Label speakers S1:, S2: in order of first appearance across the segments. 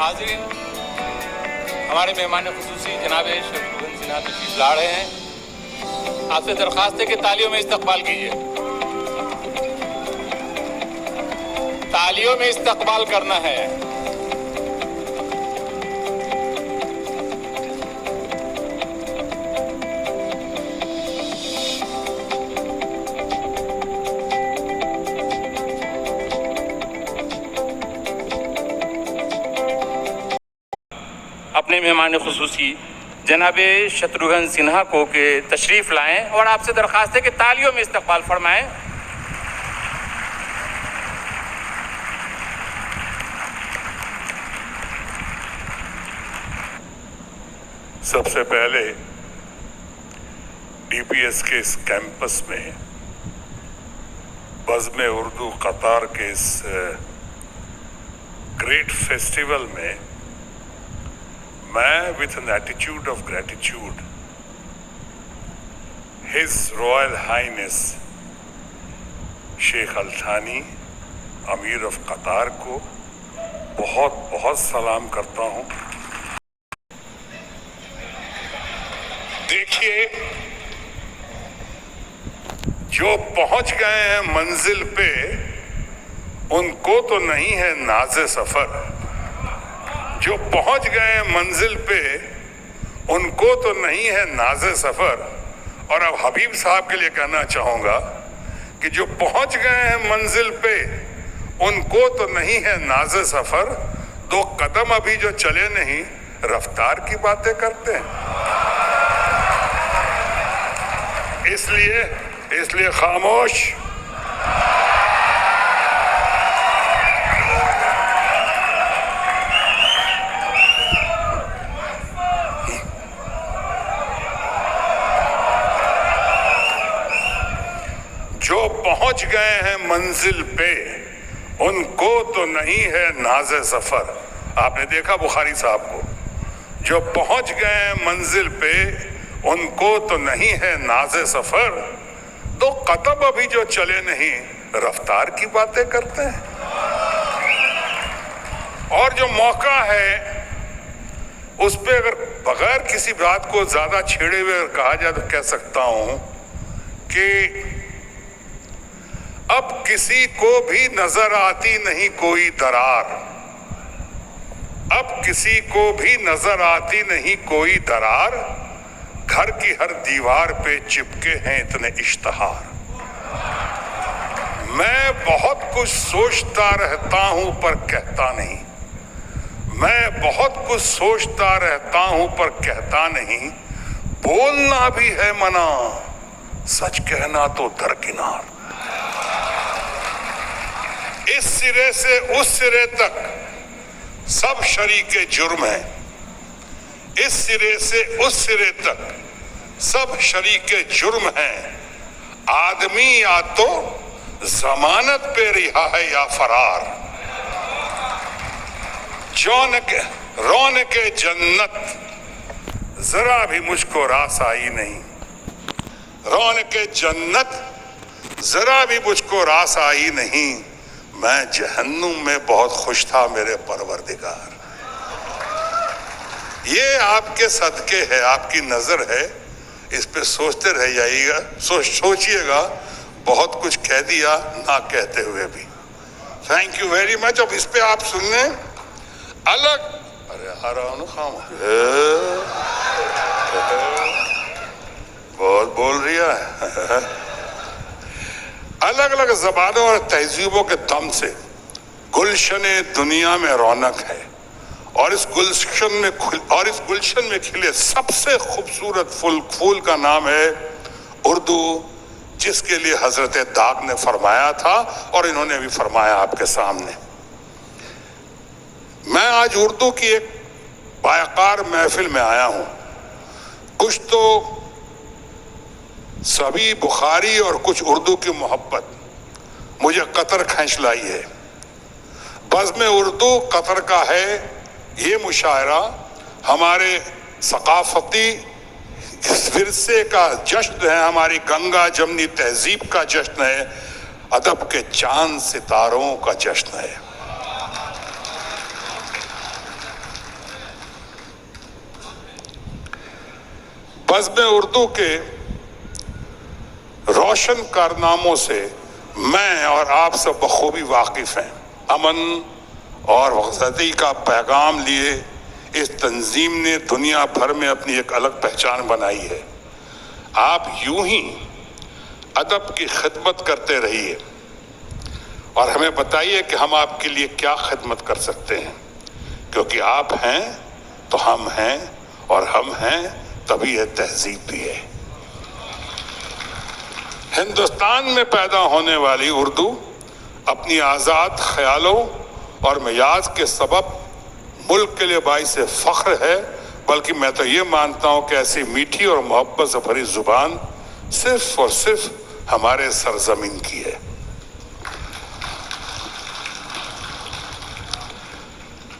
S1: حاضرین، ہمارے مہمان خصوصی جناب شتروگھن سنہا تشریف لا رہے ہیں. آپ سے درخواست ہے کہ تالیوں میں استقبال کیجیے. تالیوں میں استقبال کرنا ہے. اپنے مہمان خصوصی جناب شتروگھن سنہا کو کہ تشریف لائیں اور آپ سے درخواست ہے کہ تالیوں میں استقبال فرمائیں.
S2: سب سے پہلے ڈی پی ایس کے اس کیمپس میں بزم اردو قطار کے اس گریٹ فیسٹیول میں میں with an attitude of gratitude His Royal Highness Sheikh التھانی Amir of قطار کو بہت بہت سلام کرتا ہوں. دیکھیے، جو پہنچ گئے ہیں منزل پہ ان کو تو نہیں ہے ناز سفر. جو پہنچ گئے ہیں منزل پہ ان کو تو نہیں ہے ناز سفر. اور اب حبیب صاحب کے لیے کہنا چاہوں گا کہ جو پہنچ گئے ہیں منزل پہ ان کو تو نہیں ہے ناز سفر. 2 قدم ابھی جو چلے نہیں رفتار کی باتیں کرتے ہیں. اس لیے خاموش. جو پہنچ گئے ہیں منزل پہ ان کو تو نہیں ہے ناز سفر. آپ نے دیکھا بخاری صاحب کو، جو پہنچ گئے ہیں منزل پہ ان کو تو نہیں ہے ناز سفر. 2 قدم ابھی جو چلے نہیں رفتار کی باتیں کرتے ہیں. اور جو موقع ہے اس پہ اگر بغیر کسی بات کو زیادہ چھیڑے ہوئے اگر کہا جائے تو کہہ سکتا ہوں کہ اب کسی کو بھی نظر آتی نہیں کوئی درار. اب کسی کو بھی نظر آتی نہیں کوئی درار. گھر کی ہر دیوار پہ چپکے ہیں اتنے اشتہار. میں بہت کچھ سوچتا رہتا ہوں پر کہتا نہیں. میں بہت کچھ سوچتا رہتا ہوں پر کہتا نہیں. بولنا بھی ہے منع، سچ کہنا تو درکنار. اس سرے سے اس سرے تک سب شریک جرم ہیں. اس سرے سے اس سرے تک سب شریک جرم ہیں. آدمی یا تو ضمانت پہ رہا ہے یا فرار. رونق جنت ذرا بھی مجھ کو راس آئی نہیں. رونق جنت ذرا بھی مجھ کو راس آئی نہیں. میں جہنم میں بہت خوش تھا میرے پروردگار. یہ آپ کے صدقے ہے، آپ کی نظر ہے. اس پہ سوچتے رہ جائیے گا، سوچئے گا. بہت کچھ کہہ دیا نہ کہتے ہوئے بھی. Thank you very much. اب اس پہ آپ سن لیں الگ. ارے ہران خام بہت بول رہا ہے. الگ الگ زبانوں اور تہذیبوں کے دم سے گلشن دنیا میں رونق ہے. اور اس گلشن میں کھلے سب سے خوبصورت پھول کا نام ہے اردو، جس کے لیے حضرت داغ نے فرمایا تھا اور انہوں نے بھی فرمایا آپ کے سامنے. میں آج اردو کی ایک باوقار محفل میں آیا ہوں. کچھ تو سبھی بخاری اور کچھ اردو کی محبت مجھے قطر کھینچ لائی ہے. بزم اردو قطر کا ہے. یہ مشاعرہ ہمارے ثقافتی ورثے کا جشن ہے، ہماری گنگا جمنی تہذیب کا جشن ہے، ادب کے چاند ستاروں کا جشن ہے. बज़्म उर्दू के रोशन कारनामों से मैं और आप सब बखूबी वाकिफ हैं। अमन और वफ़ादारी का पैगाम लिए इस तंजीम ने दुनिया भर में अपनी एक अलग पहचान बनाई है। आप यूं ही अदब की खिदमत करते रहिए और हमें बताइए कि हम आपके लिए क्या खिदमत कर सकते हैं, क्योंकि आप हैं तो हम हैं और हम हैं तभी यह तहजीब भी है। हिंदुस्तान में पैदा होने वाली उर्दू अपनी आज़ाद ख्यालों और मिजाज के सबब मुल्क के लिए बाइस फ़ख्र है, बल्कि मैं तो ये मानता हूँ कि ऐसी मीठी और मोहब्बत से भरी ज़ुबान सिर्फ और सिर्फ हमारे सरजमीन की है।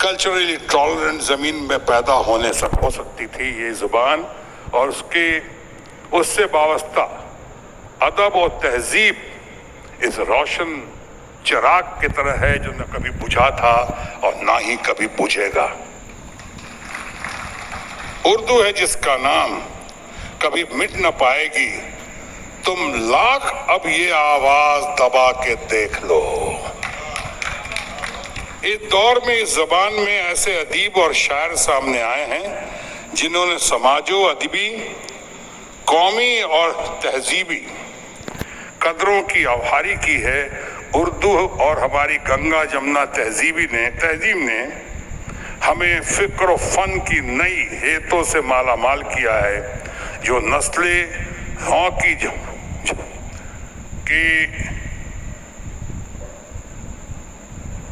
S2: कल्चरली टॉलरेंट ज़मीन में पैदा होने से हो सकती थी ये ज़ुबान, और उससे वाबस्ता अदब और तहजीब इस रोशन चिराग की तरह है जो न कभी बुझा था और ना ही कभी बुझेगा। उर्दू है जिसका नाम कभी मिट न पाएगी, तुम लाख अब ये आवाज दबा के देख लो। इस दौर में इस जबान में ऐसे अदीब और शायर सामने आए हैं जिन्होंने समाजो अदबी, कौमी और तहजीबी कदरों की आभारी की है। उर्दू और हमारी गंगा जमुना तहजीब ने हमें फिक्र और फन की नई हेतों से माला माल किया है, जो नस्लें हों की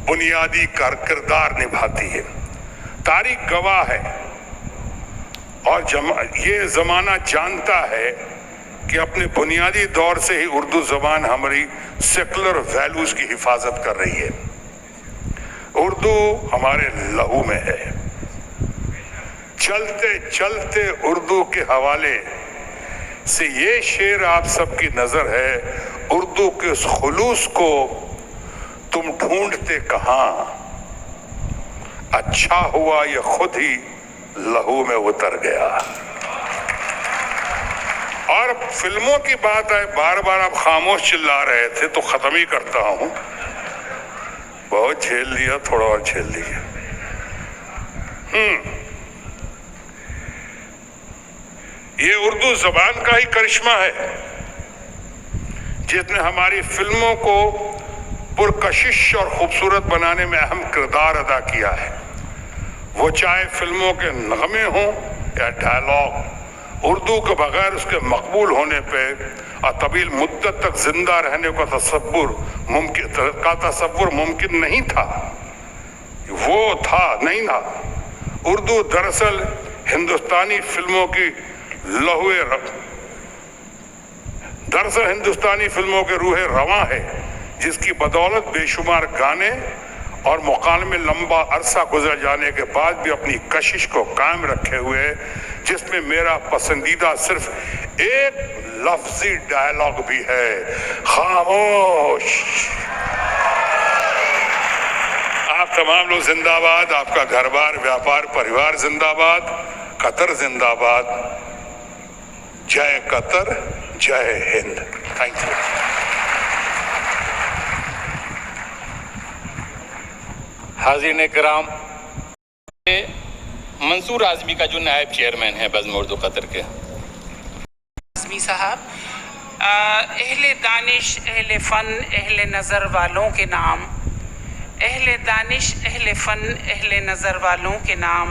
S2: बुनियादी किरदार निभाती है। तारीख गवाह है और ये जमाना जानता है कि अपने बुनियादी दौर से ही उर्दू जबान हमारी सेकुलर वैल्यूज की हिफाजत कर रही है। उर्दू हमारे लहू में है। चलते चलते उर्दू के हवाले से ये शेर आप सबकी नजर है, उर्दू के उस खुलूस को तुम ढूंढते कहां, अच्छा हुआ ये खुद ही लहू में उतर गया। और फिल्मों की बात है, बार बार आप खामोश चिल्ला रहे थे तो खत्म ही करता हूं। बहुत झेल लिया, थोड़ा और झेल लिया। ये उर्दू जबान का ही करिश्मा है जिसने हमारी फिल्मों को पुरकशिश और खूबसूरत बनाने में अहम किरदार अदा किया है। वो चाहे फिल्मों के नगमे हों या डायलॉग, उर्दू के बगैर उसके मकबूल होने पे और तवील मुद्दत तक जिंदा रहने का तसव्वुर मुमकिन नहीं था। वो था नहीं था। उर्दू दरअसल हिंदुस्तानी फिल्मों की हिंदुस्तानी फिल्मों के रूहे रवां है, जिसकी बदौलत बेशुमार गाने और मुकालमे लंबा अरसा गुजर जाने के बाद भी अपनी कशिश को कायम रखे हुए, जिसमें मेरा पसंदीदा सिर्फ एक लफ्जी डायलॉग भी है, खामोश। आप तमाम लोग जिंदाबाद, आपका घर बार व्यापार परिवार जिंदाबाद, कतर जिंदाबाद, जय कतर, जय हिंद। Thank you.
S1: हाज़रीन किराम, मंसूर आज़मी का जो नायब चेयरमैन है बज़्म उर्दू कतर के,
S3: आज़मी साहब, अहले दानिश, अहले फ़न, अहले नज़र वालों के नाम, अहले दानिश, अहले फ़न, अहले नज़र वालों के नाम,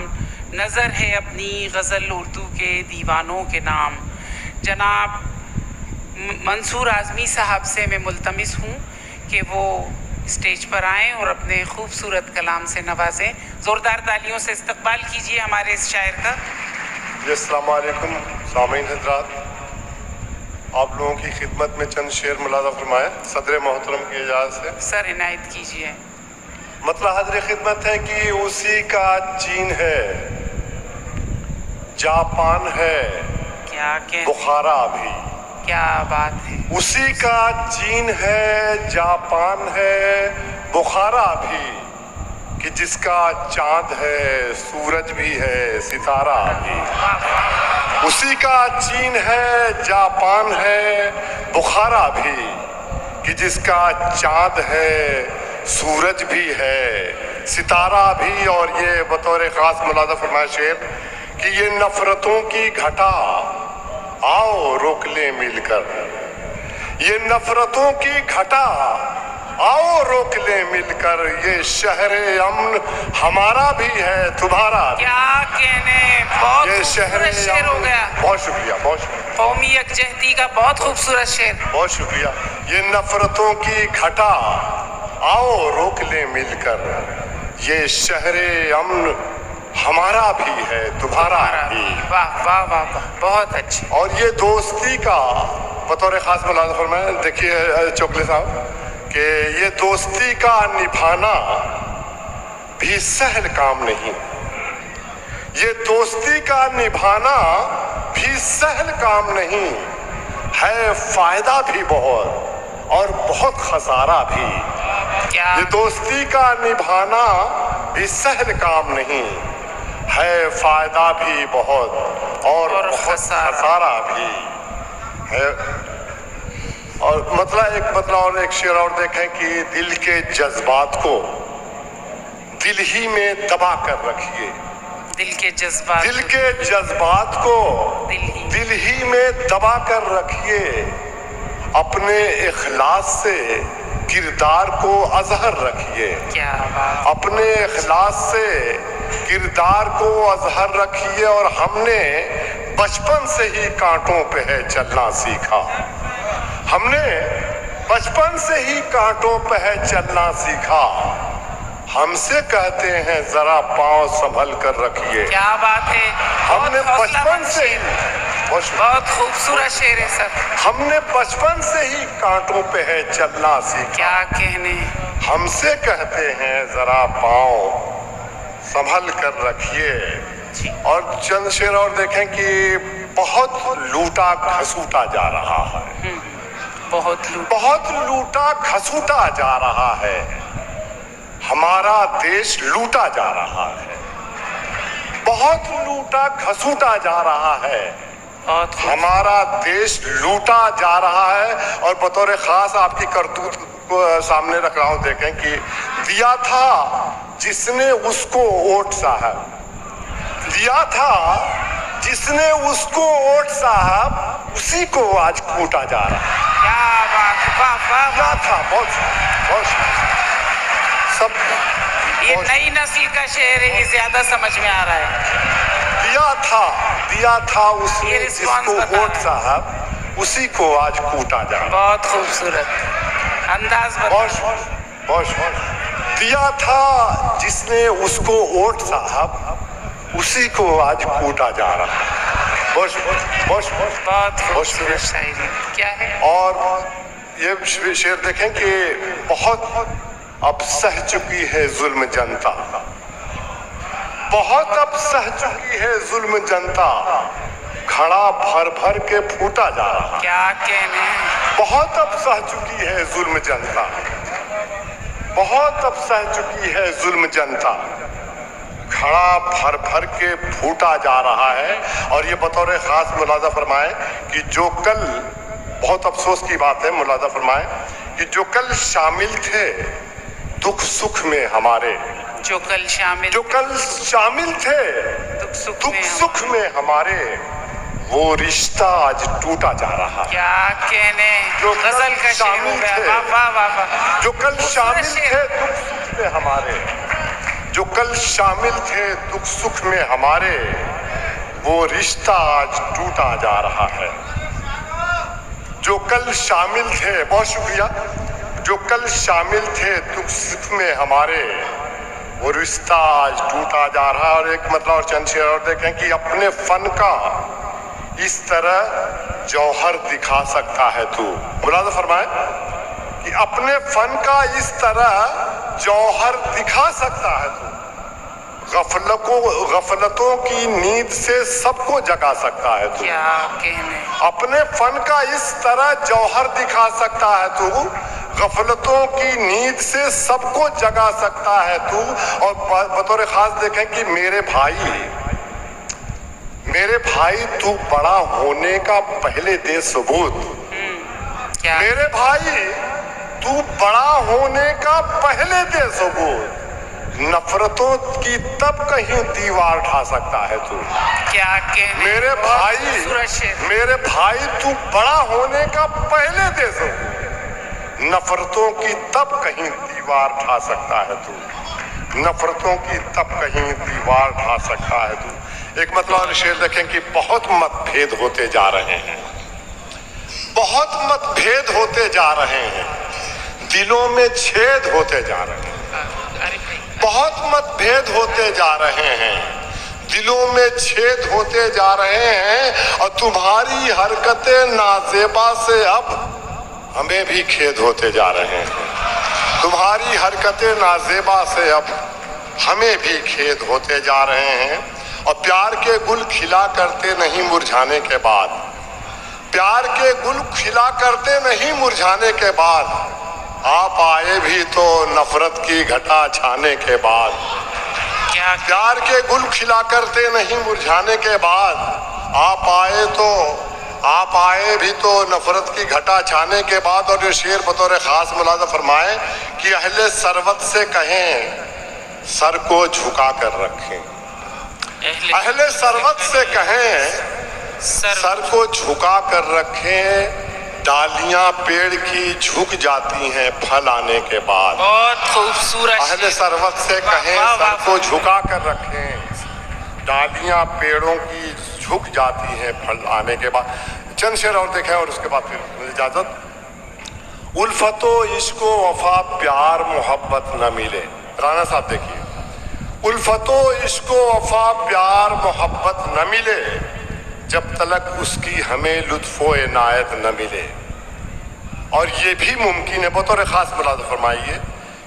S3: नज़र है अपनी गज़ल उर्दू के दीवानों के नाम। जनाब मंसूर आज़मी साहब से मैं मुल्तमिस हूँ कि वो स्टेज पर आएँ और अपने खूबसूरत कलाम से नवाजें। ज़ोरदार तालियों से इस्तकबाल कीजिए हमारे इस शायर का।
S4: अस्सलामु अलैकुम सामीन हज़रात, आप लोगों की खिदमत में चंद शेर मुलाज़ा फरमाए सदर मोहतरम की इजाज़त से।
S3: सर इनायत कीजिए।
S4: मतलब हाज़िर खिदमत है कि उसी का चीन है, जापान है,
S3: क्या
S4: बुखारा भी,
S3: क्या बात है।
S4: उसी का चीन है, जापान है, बुखारा भी, कि जिसका चांद है सूरज भी है सितारा भी, उसी का चीन है जापान है बुखारा भी, कि जिसका चांद है सूरज भी है सितारा भी। और ये बतौर खास मुलादा फरमाया शेर कि ये नफरतों की घटा आओ रोक ले मिलकर, ये नफरतों की घटा आओ रोक ले मिलकर, ये शहरे अमन हमारा भी है तुम्हारा भी।
S3: क्या कहने, बहुत
S4: ये शहरे
S3: खूबसूरत शेर हो गया।
S4: बहुत शुक्रिया, बहुत शुक्रिया,
S3: कौमी यकजहती का बहुत खूबसूरत शेर।
S4: बहुत शुक्रिया। ये नफरतों की घटा आओ रोक ले मिलकर, ये शहरे अमन हमारा भी है तुम्हारा भी।
S3: वाह वाह वाह वाह, बहुत अच्छे।
S4: और ये दोस्ती का बतौर खास मुलाज़ा फरमाया, देखिए चोकले साहब, कि ये दोस्ती का निभाना भी सहल काम नहीं, ये दोस्ती का निभाना भी सहल काम नहीं है, फायदा भी बहुत और बहुत खसारा भी।
S3: क्या
S4: ये दोस्ती का निभाना भी सहल काम नहीं है, फायदा भी बहुत और बहुत खसारा भी है। और मतलब एक शेर और देखें कि दिल के जज्बात को दिल ही में दबा कर रखिए,
S3: दिल के जज्बात,
S4: दिल के जज्बात को दिल ही में दबा कर रखिए, अपने इखलास से किरदार को अजहर रखिए,
S3: क्या बात,
S4: अपने इखलास से किरदार को अजहर रखिए। और हमने बचपन से ही कांटों पे है चलना सीखा, हमने बचपन से ही कांटों पे है चलना सीखा, हमसे कहते हैं जरा पांव संभल कर रखिए।
S3: क्या बात है,
S4: हमने
S3: बहुत
S4: बचपन
S3: हौसलामंद
S4: से ही
S3: शेर, बहुत खूबसूरत शेर है सर।
S4: हमने बचपन से ही कांटों पे है चलना सीखा,
S3: क्या कहने,
S4: हमसे कहते हैं जरा पांव संभल कर रखिए। और चंद शेर और देखें कि बहुत लूटा घसूटा जा रहा है, बहुत लूटा घसूटा जा रहा है, हमारा देश लूटा जा रहा है, बहुत लूटा घसूटा जा रहा है, हमारा देश लूटा जा रहा है। और बतौर खास आपकी करतूत को सामने रख रहा हूं, देखें कि दिया था जिसने उसको वोट साहब, दिया था जिसने उसको वोट साहब, उसी को आज कूटा जा रहा है।
S3: क्या बात, वाह वाह
S4: दिया
S3: वाह।
S4: था, बहुत सब
S3: ये नई नस्ल का शेर है, ये ज्यादा समझ में आ रहा है।
S4: दिया था उसने
S3: ये response
S4: जिसको
S3: बता
S4: वोट
S3: रहे हैं।
S4: साहब, उसी को आज कूटा जा रहा है।
S3: बहुत खूबसूरत अंदाज बता।
S4: बहुत दिया था जिसने उसको वोट साहब, उसी को आज कूटा जा रहा है। बहुत
S3: खूबसूरत शायरी क्या है।
S4: और ये शेर देखें कि बहुत अब सह चुकी है जुल्म जनता, बहुत अब सह चुकी है जुल्म जनता, खड़ा भर भर के फूटा जा रहा है।
S3: क्या कहने,
S4: बहुत अब सह चुकी है जुल्म जनता, बहुत अब सह चुकी है जुल्म जनता, खड़ा भर भर के फूटा जा रहा है। और ये बतौर खास मुलाजा फरमाए कि जो कल, बहुत अफसोस की बात है, मुलाजा फरमाए कि जो कल शामिल थे दुख सुख में हमारे,
S3: जो कल
S4: शामिल थे दुख सुख में हमारे, वो रिश्ता आज टूटा जा रहा है।
S3: क्या कहने,
S4: जो
S3: गजल का शेर हो गया। वाह वाह वाह वाह।
S4: जो कल शामिल थे दुख सुख में हमारे, जो कल शामिल थे दुख सुख में हमारे, वो रिश्ता आज टूटा जा रहा है। जो कल शामिल थे, बहुत शुक्रिया, जो कल शामिल थे दुख सुख में हमारे, वो रिश्ता आज टूटा जा रहा है। और एक मतलब और चंद शेर और देखें कि अपने फन का इस तरह जौहर दिखा सकता है तू, मुलाज़ा फरमाए कि अपने फन का इस तरह जौहर दिखा सकता है तू, गफलतों की नींद से सबको जगा सकता है तू।
S3: क्या कहने,
S4: अपने फन का इस तरह जौहर दिखा सकता है तू, गफलतों की नींद से सबको जगा सकता है तू। और बतौर खास देखें कि मेरे भाई तू बड़ा होने का पहले दे सबूत।
S3: क्या
S4: मेरे भाई तू बड़ा होने का पहले दे सबूत। नफरतों की तब कहीं दीवार ढा सकता है तू।
S3: क्या कहने,
S4: मेरे भाई तू बड़ा होने का पहले दे सबूत। नफरतों की तब कहीं दीवार ढा सकता है तू। नफरतों की तब कहीं दीवार ढा सकता है तू। एक मतलब और शेर देखें कि बहुत मतभेद होते जा रहे हैं, बहुत मतभेद होते जा रहे हैं, दिलों में छेद होते जा रहे हैं। बहुत मतभेद होते जा रहे हैं, दिलों में छेद होते जा रहे हैं। और तुम्हारी हरकतें नाजेबा से अब हमें भी खेद होते जा रहे हैं। तुम्हारी हरकतें नाजेबा से अब हमें भी खेद होते जा रहे हैं। और प्यार के गुल खिला करते नहीं मुरझाने के बाद, प्यार के गुल खिला करते नहीं मुरझाने के बाद, आप आए भी तो नफरत की घटा छाने के बाद।
S3: क्या
S4: प्यार के गुल खिला करते नहीं मुरझाने के बाद, आप आए भी तो नफरत की घटा छाने के बाद। और ये शेर बतौर खास मुलाजा फरमाए कि अहले सरवत से कहें सर को झुका कर रखें। अहले सरवत से कहें सर को झुका कर रखें। डालियां पेड़ की झुक जाती हैं फल आने के बाद।
S3: बहुत खूबसूरत।
S4: अहले सरवत से कहें सर को झुका कर रखें। डालियां पेड़ों की झुक जाती हैं फल आने के बाद। चंद शेर और देखें और उसके बाद फिर मुझे इजाजत। उल्फतो इश्को वफा प्यार मोहब्बत न मिले। राणा साहब देखिए, उल्फतो इश्को वफा प्यार मोहब्बत न मिले, जब तलक उसकी हमें लुत्फो इनायत न मिले। और ये भी मुमकिन है, बतौर खास मुलाज़ा फरमाइए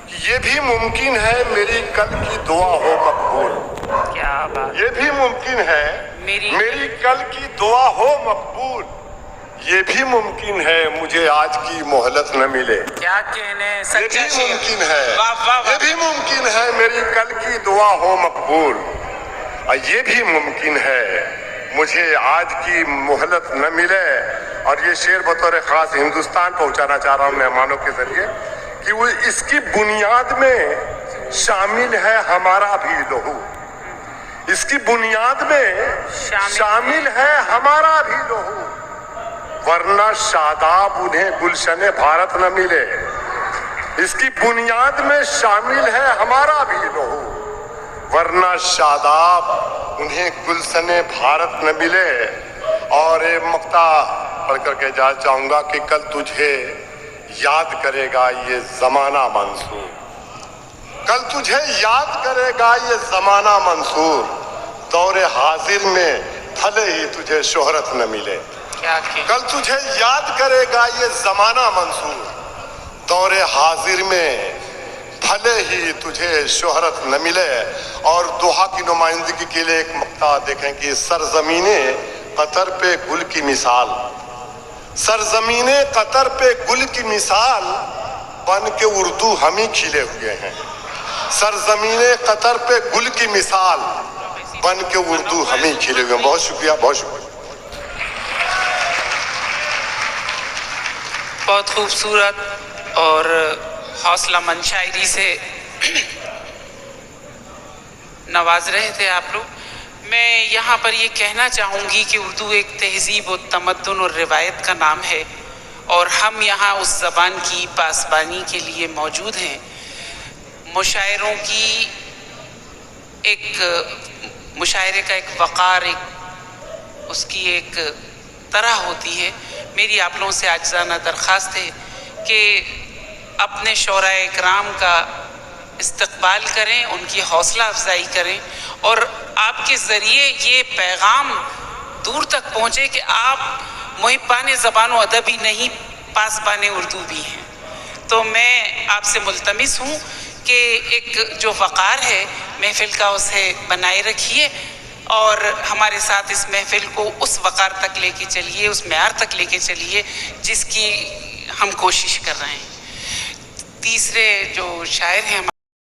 S4: कि ये भी मुमकिन है मेरी कल की दुआ हो मकबूल।
S3: क्या बात।
S4: ये भी मुमकिन है मेरी कल की दुआ हो मकबूल। ये भी मुमकिन है मुझे आज की मोहलत न मिले।
S3: क्या कहने,
S4: ये भी मुमकिन है,
S3: वाह वाह।
S4: ये भी मुमकिन है मेरी कल की दुआ हो मकबूल। और ये भी मुमकिन है मुझे आज की मोहलत न मिले। और ये शेर बतौर खास हिंदुस्तान पहुंचाना चाह रहा हूं मेहमानों के जरिए कि वो इसकी बुनियाद में शामिल है हमारा भी लहू। इसकी बुनियाद में शामिल है हमारा भी लहू, वरना शादाब उन्हें गुलशन भारत न मिले। इसकी बुनियाद में शामिल है हमारा भी लहू, वरना शादाब उन्हें गुलशन भारत न मिले। और एक मक्ता पढ़ करके जा चाहूंगा कि कल तुझे याद करेगा ये जमाना मंसूर। कल तुझे याद करेगा ये जमाना मंसूर, दौरे हाजिर में भले ही तुझे शोहरत न मिले। कल तुझे याद करेगा ये जमाना मंसूर, दौरे हाजिर में भले ही तुझे शोहरत न मिले। और दोहा की नुमाइंदगी के लिए एक मक्ता देखें कि सरजमीने कतर पे गुल की मिसाल, सरजमीने कतर पे गुल की मिसाल बन के उर्दू हम ही खिले हुए हैं। सरजमीने कतर पे गुल की मिसाल बन के उर्दू हम ही खिले हुए हैं। बहुत शुक्रिया, बहुत शुक्रिया।
S3: बहुत खूबसूरत और हौसला मंद शायरी से नवाज रहे थे आप लोग। मैं यहाँ पर ये कहना चाहूँगी कि उर्दू एक तहजीब और तमद्दुन और रिवायत का नाम है, और हम यहाँ उस ज़बान की पासबानी के लिए मौजूद हैं। मुशायरों की एक मुशायरे का एक वक़ार, एक उसकी एक तरह होती है। मेरी आप लोगों से आजिज़ाना दरख्वास्त है कि अपने शोराए इकराम का इस्तक़बाल करें, उनकी हौसला अफजाई करें, और आपके ज़रिए ये पैगाम दूर तक पहुँचे कि आप मुहिब्बान ज़बान व अदब ही नहीं, पासबान उर्दू भी हैं। तो मैं आपसे मुल्तमिस हूँ कि एक जो वक़ार है महफ़िल का, उसे बनाए रखिए और हमारे साथ इस महफ़िल को उस वक़ार तक लेके चलिए, उस मेयार तक लेके चलिए जिसकी हम कोशिश कर रहे हैं। تیسرے جو شاعر ہیں